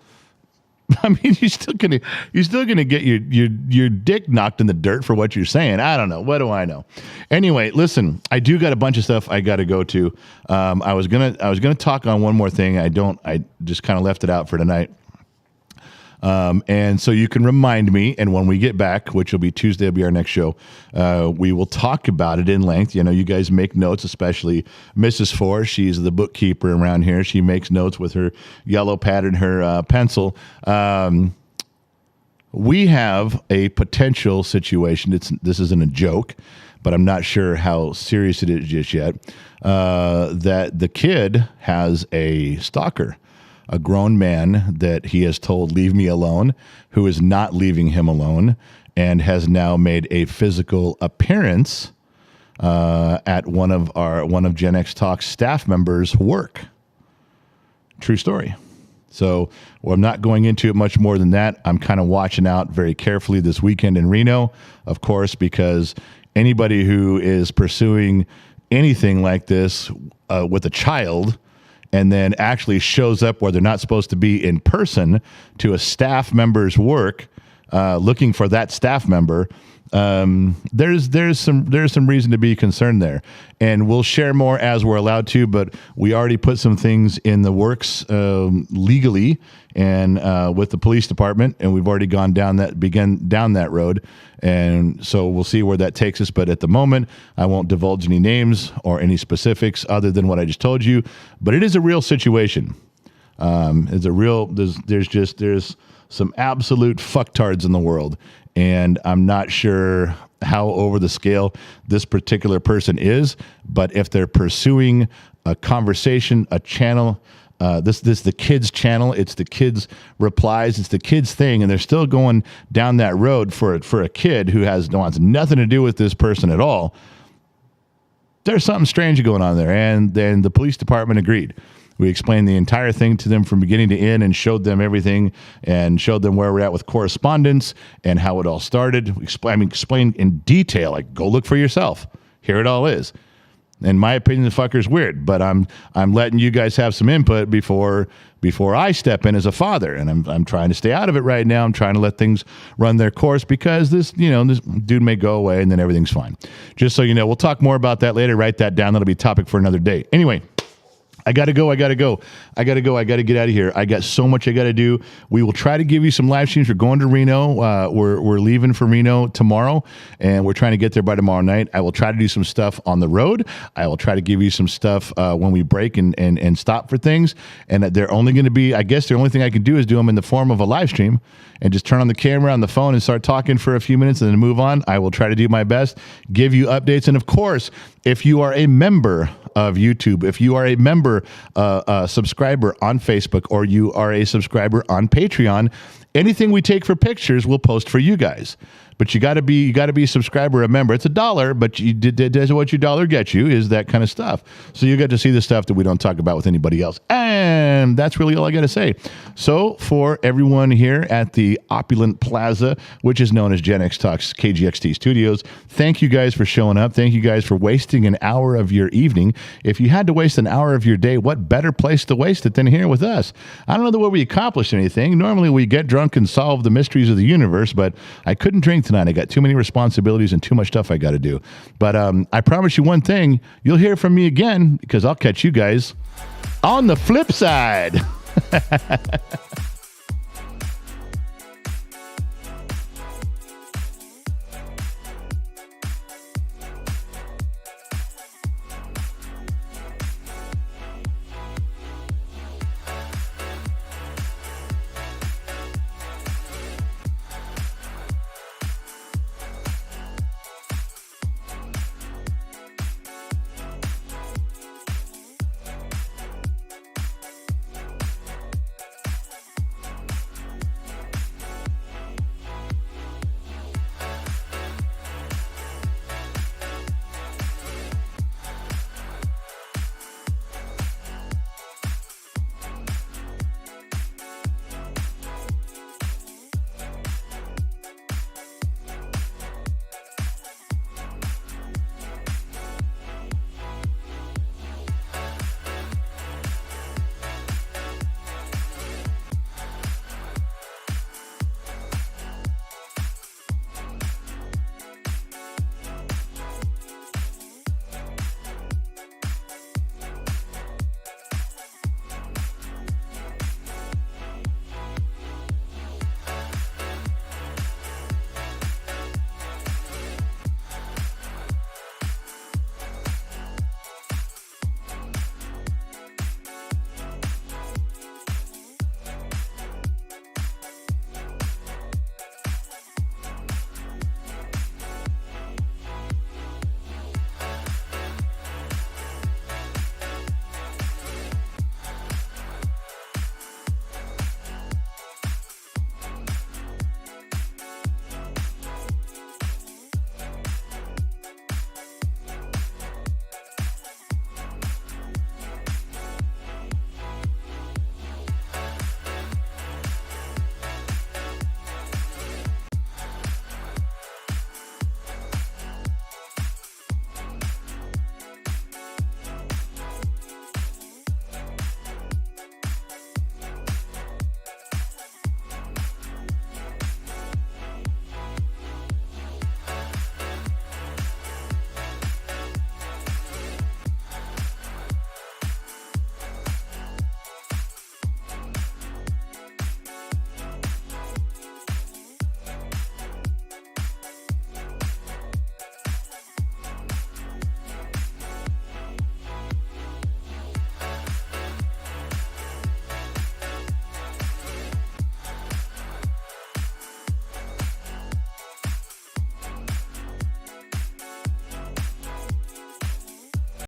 I mean, you're still gonna get your dick knocked in the dirt for what you're saying. I don't know. What do I know? Anyway, listen, I do got a bunch of stuff I got to go to. I was gonna talk on one more thing. I just kind of left it out for tonight. And so you can remind me, and when we get back, which will be Tuesday, will be our next show, we will talk about it in length. You know, you guys make notes, especially Mrs. Four. She's the bookkeeper around here. She makes notes with her yellow pad and her pencil. We have a potential situation. This isn't a joke, but I'm not sure how serious it is just yet, that the kid has a stalker, a grown man that he has told, leave me alone, who is not leaving him alone, and has now made a physical appearance at one of Gen X Talk's staff members' work. True story. So I'm not going into it much more than that. I'm kind of watching out very carefully this weekend in Reno, of course, because anybody who is pursuing anything like this with a child and then actually shows up where they're not supposed to be in person to a staff member's work, looking for that staff member, there's some reason to be concerned there, and we'll share more as we're allowed to. But we already put some things in the works legally and with the police department, and we've already gone down that road, and so we'll see where that takes us. But at the moment, I won't divulge any names or any specifics other than what I just told you. But it is a real situation. There's some absolute fucktards in the world, and I'm not sure how over the scale this particular person is, but if they're pursuing a conversation, a channel, this the kids' channel, it's the kids' replies, it's the kids' thing, and they're still going down that road for a kid who wants nothing to do with this person at all. There's something strange going on there, and then the police department agreed. We explained the entire thing to them from beginning to end and showed them everything and showed them where we're at with correspondence and how it all started. Explained in detail, like, go look for yourself. Here it all is. In my opinion, the fucker's weird, but I'm letting you guys have some input before I step in as a father, and I'm trying to stay out of it right now. I'm trying to let things run their course because this dude may go away and then everything's fine. Just so you know, we'll talk more about that later. Write that down. That'll be a topic for another day. Anyway. I got to go. I got to get out of here. I got so much I got to do. We will try to give you some live streams. We're going to Reno. We're leaving for Reno tomorrow, and we're trying to get there by tomorrow night. I will try to do some stuff on the road. I will try to give you some stuff when we break and stop for things. And they're only going to be, I guess the only thing I can do is do them in the form of a live stream and just turn on the camera on the phone and start talking for a few minutes and then move on. I will try to do my best, give you updates. And of course, if you are a member of YouTube, if you are a member, subscriber on Facebook, or you are a subscriber on Patreon, anything we take for pictures, we'll post for you guys. But you got to be a subscriber, a member. It's $1, but what your dollar gets you is that kind of stuff. So you get to see the stuff that we don't talk about with anybody else. And that's really all I got to say. So for everyone here at the Opulent Plaza, which is known as Gen X Talks KGXT Studios, thank you guys for showing up. Thank you guys for wasting an hour of your evening. If you had to waste an hour of your day, what better place to waste it than here with us? I don't know that we accomplished anything. Normally we get drunk and solve the mysteries of the universe, but I couldn't drink tonight. I got too many responsibilities and too much stuff I got to do. But I promise you one thing, you'll hear from me again because I'll catch you guys on the flip side.